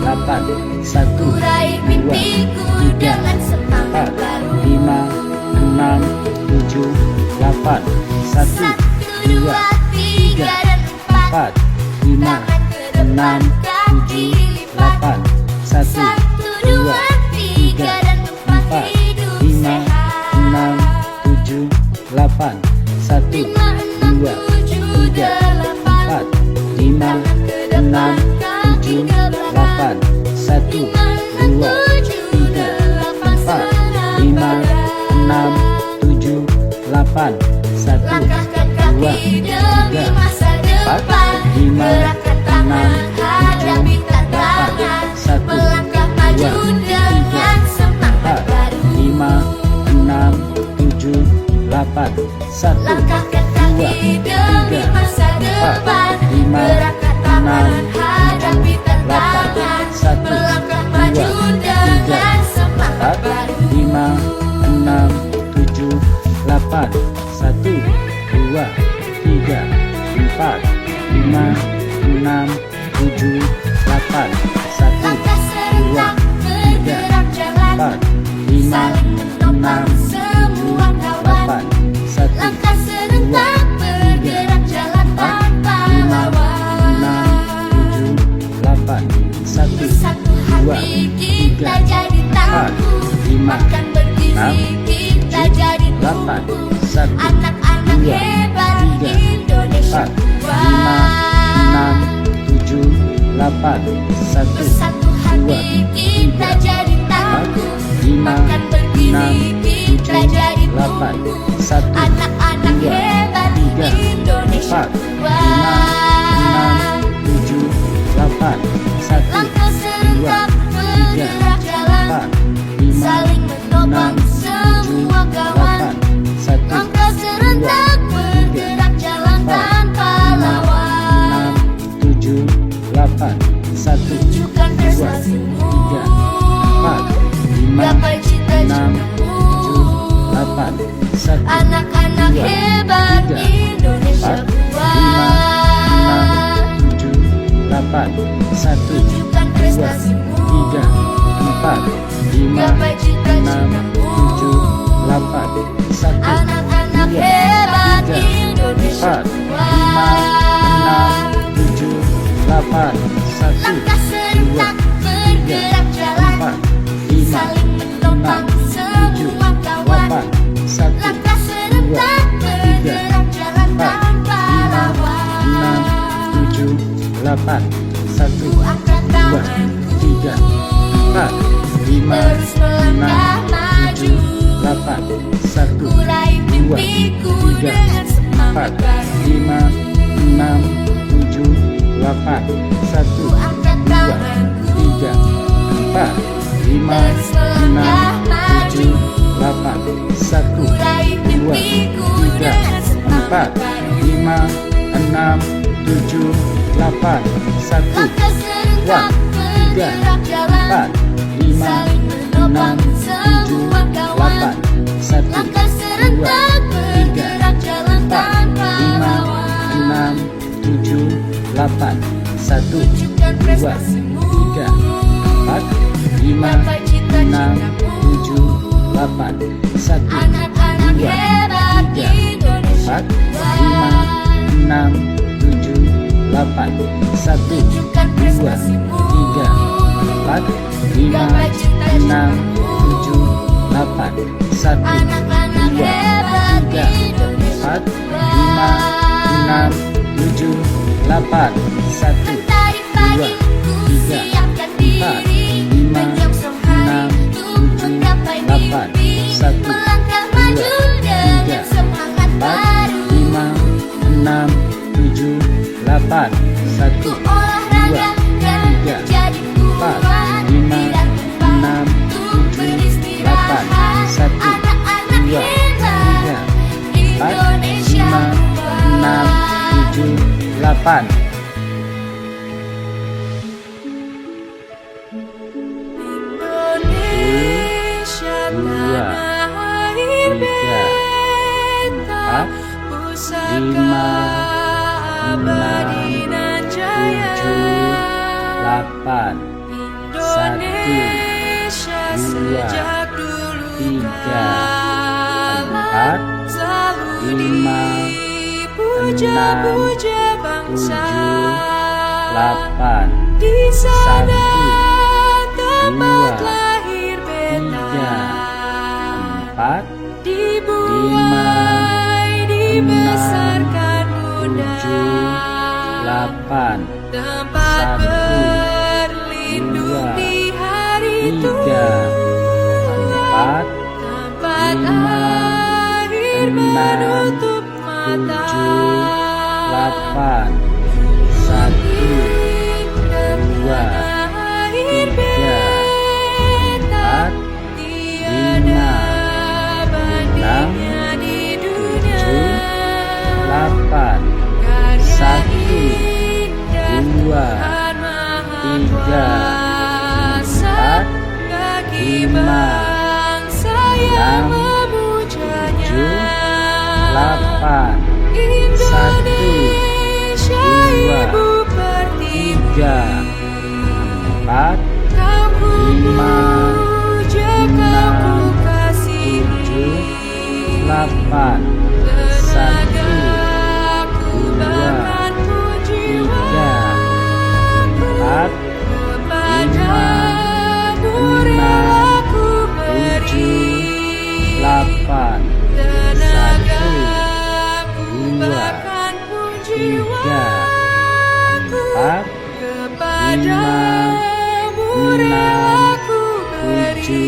delapan, satu, dua, tiga, empat, lima, enam, tujuh, delapan, satu, dua, tiga, empat, lima, enam, tujuh, delapan, satu, dua, tiga, empat, lima, enam, tujuh, delapan, satu, dua, tiga, empat, lima, enam, tujuh, delapan, satu, dua, tiga, empat, lima, enam, tujuh, delapan, satu, dua, tiga, empat, lima, enam, tujuh, delapan, satu, dua, tiga, empat, lima, enam, tujuh, delapan, satu, dua, tiga, empat, lima, enam, tujuh, delapan, satu, dua, tiga, empat, lima, enam, tujuh, delapan, satu, dua, tiga, empat, lima, enam, tujuh, delapan, satu, dua, tiga, empat, lima, enam, tujuh, delapan, satu, dua, tiga, empat, lima, enam, tujuh, delapan, satu, dua, tiga, empat, lima, enam, tujuh, delapan, satu, dua, tiga, empat, lima, enam, tujuh, delapan, satu, dua, tiga, empat, lima, enam, tujuh, delapan, satu, dua, tiga, empat, lima, enam, tujuh, delapan, satu, dua, tiga, empat, lima, enam, tujuh, delapan, satu, dua, tiga, empat, lima, enam, tujuh, delapan, satu, dua, tiga, empat, lima, enam, tujuh, delapan, satu, dua, tiga, empat, lima, enam, tujuh, delapan, satu, dua, tiga, empat, lima, enam, tujuh, delapan, satu, dua, tiga, empat, lima, enam, tujuh, delapan, satu, dua, tiga, empat, lima, enam, tujuh, delapan, satu, dua, tiga, empat, lima, enam, tujuh, delapan, satu, dua, tiga, empat, lima, enam, tujuh, delapan, satu, dua, tiga, empat, lima, enam, tujuh, delapan, satu, dua, tiga, empat, lima, enam, tujuh, delapan, satu, dua, tiga, empat, lima, enam, tujuh, delapan, satu, dua, tiga, empat, lima, enam, tujuh, delapan, satu, dua, tiga, empat, lima, enam, tujuh, delapan, satu, dua, tiga, empat, lima, enam, tujuh, delapan, satu, dua, tiga, empat, lima, enam, tujuh, delapan, satu, dua, tiga, 4, 5, 6, 7, 8. 1, 2, 3, 4, 5, 6, 7, 8. 1, 2, 3, 4, 5, 6, 7, 8. 1, 2, 3, 4, 5, 6, 7, 8. 1, 2, 3, 4, 5, 6, 7, 8. 1, 2, 3, 4, 5, 6, 7, 8. Lima, enam, tujuh, 8. 1, 2, 3, 4, 5, 6, 7, 8. 1, 2, 3, 4, 5, 6, 7, 8. 1, 2, 3, 4, 5, 6, 7, 8. 1, 2, 3, 4, 5, 6, 7, 8. 1, 2, 3, 4, 5, 6, 7, 8. 1, 2, 3, 4, 5, 6, 7, 8. 1, 2, 3, 4, 5, 6, 7, 8. 1, 2, 3, 4, 5, 6, 7,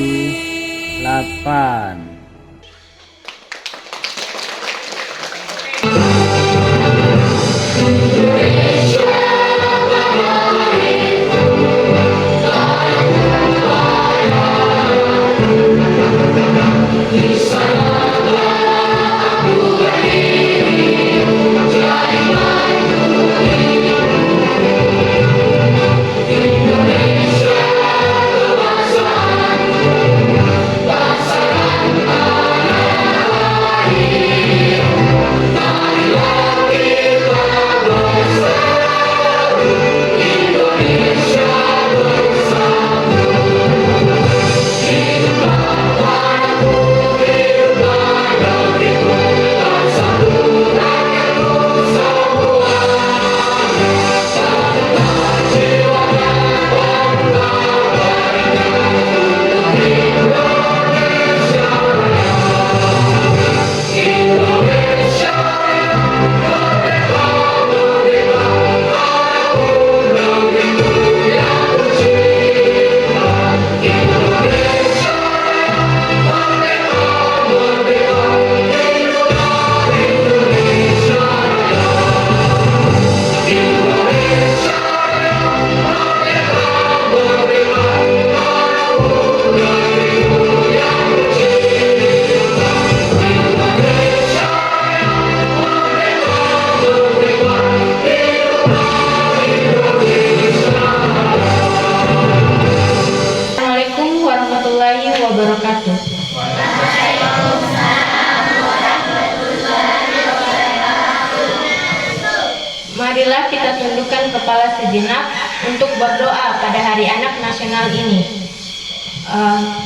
8. Marilah kita tundukkan kepala sejenak untuk berdoa pada Hari Anak Nasional ini.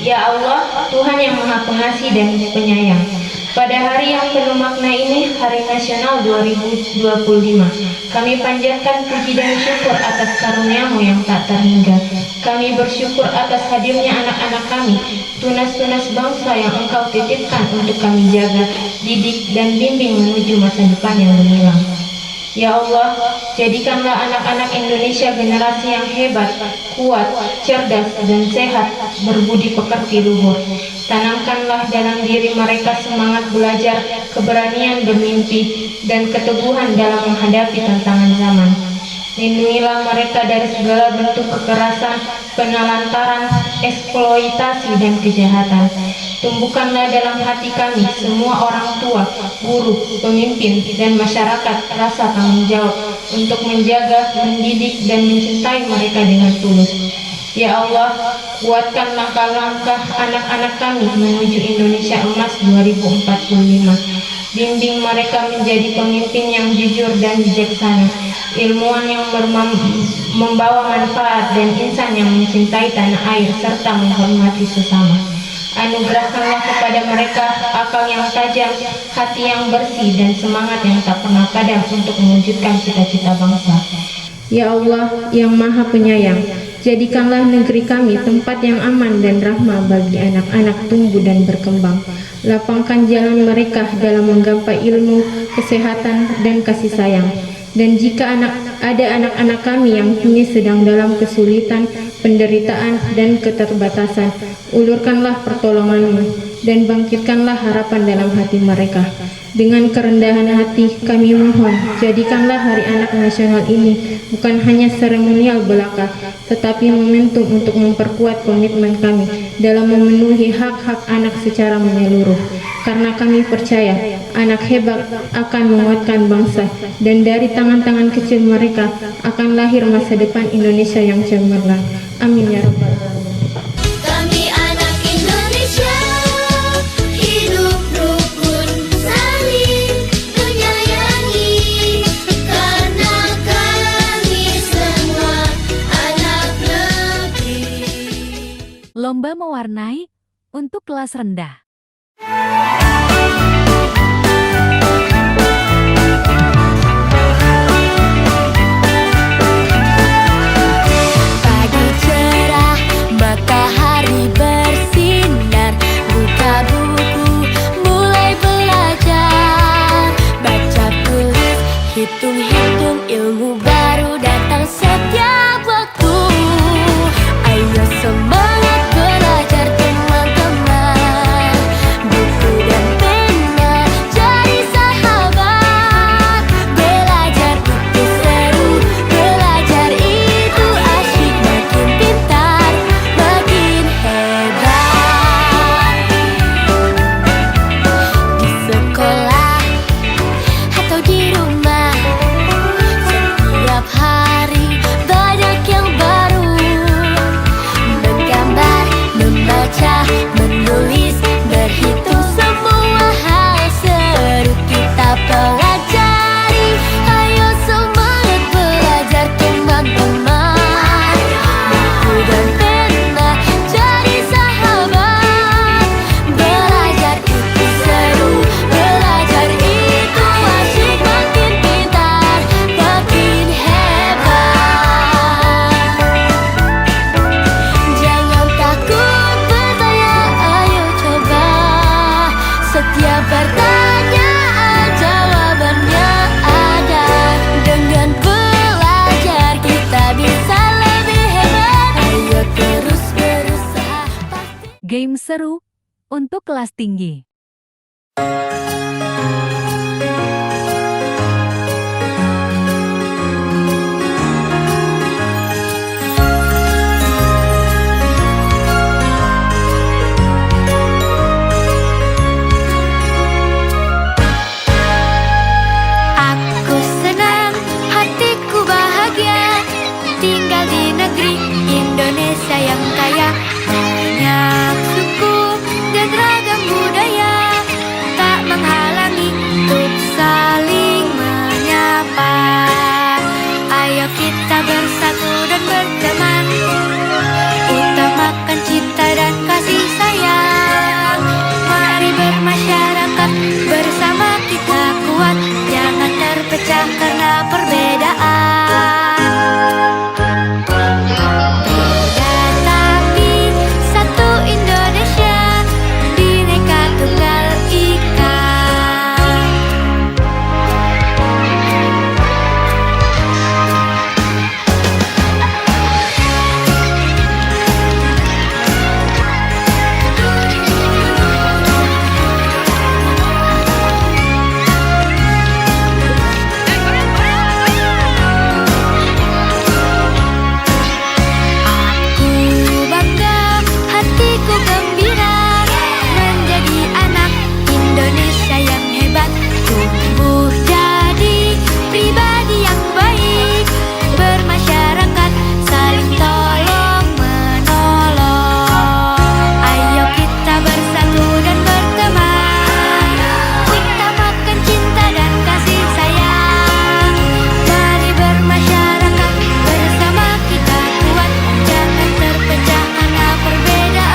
Ya Allah, Tuhan yang Maha Pengasih dan Penyayang, Pada hari yang penuh makna ini, Hari Nasional 2025, kami panjatkan puji dan syukur atas karunia-Mu yang tak terhingga. Kami bersyukur atas hadirnya anak-anak kami, tunas-tunas bangsa yang Engkau titipkan untuk kami jaga, didik, dan bimbing menuju masa depan yang gemilang. Ya Allah, jadikanlah anak-anak Indonesia generasi yang hebat, kuat, cerdas, dan sehat, berbudi pekerti luhur. Tanamkanlah dalam diri mereka semangat belajar, keberanian bermimpi, dan keteguhan dalam menghadapi tantangan zaman. Lindungilah mereka dari segala bentuk kekerasan, penelantaran, eksploitasi, dan kejahatan. Tumbuhkanlah dalam hati kami semua orang tua, guru, pemimpin, dan masyarakat rasa tanggung jawab untuk menjaga, mendidik, dan mencintai mereka dengan tulus. Ya Allah, kuatkan langkah-langkah anak-anak kami menuju Indonesia Emas 2045. Bimbing mereka menjadi pemimpin yang jujur dan bijaksana, ilmuwan yang membawa manfaat, dan insan yang mencintai tanah air serta menghormati sesama. Anugerahkanlah kepada mereka akal yang tajam, hati yang bersih, dan semangat yang tak pernah padam untuk mewujudkan cita-cita bangsa. Ya Allah yang Maha Penyayang, jadikanlah negeri kami tempat yang aman dan rahmah bagi anak-anak tumbuh dan berkembang. Lapangkan jalan mereka dalam menggapai ilmu, kesehatan, dan kasih sayang. Dan jika ada anak-anak kami yang kini sedang dalam kesulitan, penderitaan, dan keterbatasan, ulurkanlah pertolongan-Mu dan bangkitkanlah harapan dalam hati mereka. Dengan kerendahan hati kami mohon, jadikanlah Hari Anak Nasional ini bukan hanya seremonial belaka, tetapi momentum untuk memperkuat komitmen kami dalam memenuhi hak-hak anak secara menyeluruh. Karena kami percaya, anak hebat akan menguatkan bangsa, dan dari tangan-tangan kecil mereka akan lahir masa depan Indonesia yang cemerlang. Amin ya Rabbal Alamin. Kami anak Indonesia, hidup rukun saling menyayangi, karena kami semua anak negeri. Lomba mewarnai untuk kelas rendah. Pagi cerah, matahari bersinar, buka buku, mulai belajar, baca tulis, hitung-hitung, ilmu baru datang setiap waktu. Ayo semangat belajar teman-teman, buku dan pena jadi sahabat. Belajar itu seru, belajar itu asyik, makin pintar, makin hebat. Di sekolah atau di rumah, setiap hari banyak yang baru. Menggambar, membaca, menulis, berhitung, semua hal seru kita pelajari. Ayo semangat belajar teman-teman, buku dan pena jadi sahabat. Belajar itu seru, belajar itu asyik, makin pintar, makin hebat. Jangan takut bertanya, ayo coba. Setiap pertanyaan jawabannya ada. Dengan belajar kita bisa lebih hebat. Ayo terus berusaha, pasti. Game seru untuk kelas tinggi. Aku senang, hatiku bahagia, tinggal di negeri Indonesia yang kaya. Banyak suku dan ragam budaya, tak menghalangi untuk perbedaan. Beda tapi satu Indonesia, Bhinneka Tunggal Ika. Aku bangga, hatiku gembira menjadi anak Indonesia yang hebat. Tumbuh jadi pribadi yang baik, bermasyarakat saling tolong menolong. Ayo kita bersatu dan berteman, utamakan cinta dan kasih sayang. Mari bermasyarakat bersama kita kuat, jangan terpecah karena perbedaan.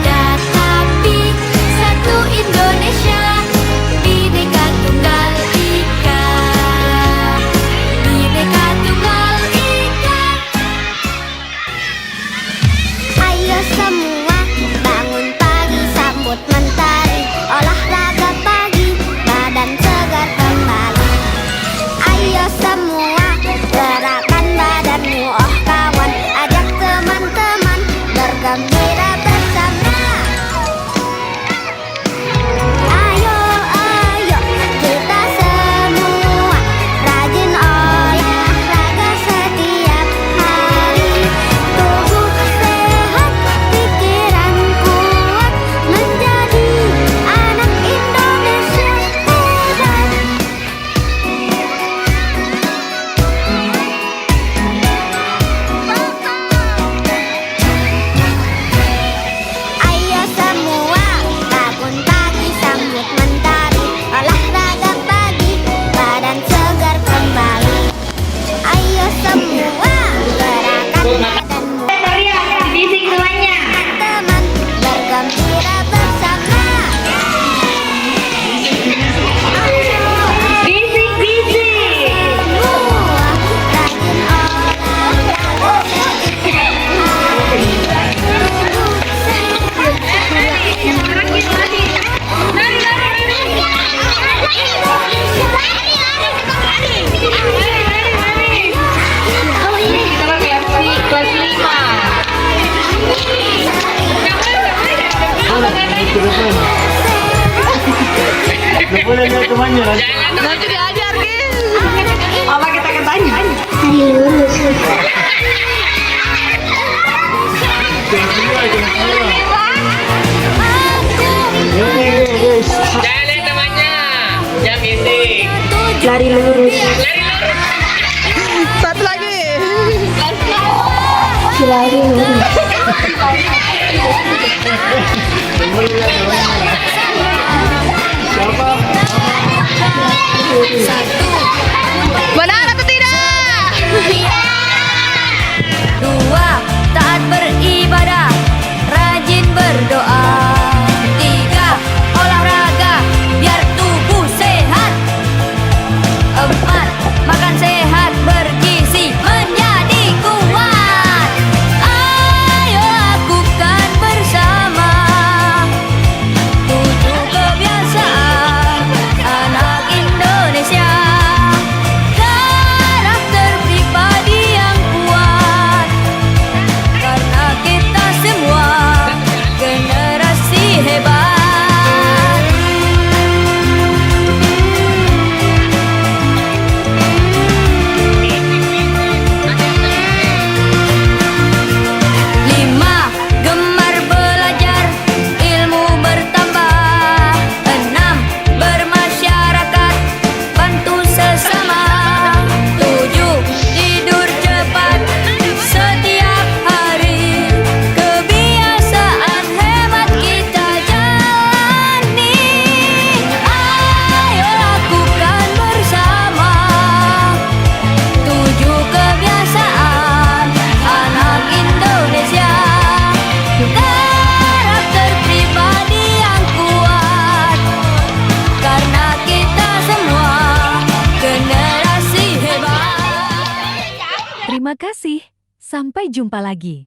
Tetapi satu Indonesia, Bhinneka Tunggal Ika. Bhinneka Tunggal Ika. Ayo semua bangun pagi, sambut mentari, olahraga pagi, badan segar kembali. Ayo semua gerakan badanmu, oh kawan, ajak teman-teman bergembira bersama. Ayo, ayo kita semua rajin olahraga setiap hari. Tubuh sehat, pikiran kuat, menjadi anak Indonesia hebat. Ayo semua bangun pagi, sambut mentari, olahraga pagi, badan segar kembali. Ayo semua gerakan badanmu, Bisik semuanya. teman bergembira bersama. Bisik. Semua rajin olahraga setiap hari. Tubuh sehat, Boleh lihat temannya nanti. Nanti diajar, Gin. Apa kita tanya? Jangan lihat temannya. Jam bisik. Lari lurus. Satu lagi. Lari lurus. Siapa? Benar atau tidak? dua, taat beribadah, rajin berdoa. Tiga, olahraga biar tubuh sehat. Empat, makan sehat bergizi menjadi kuat. Ayo lakukan bersama 7 kebiasaan Terima kasih. Sampai jumpa lagi.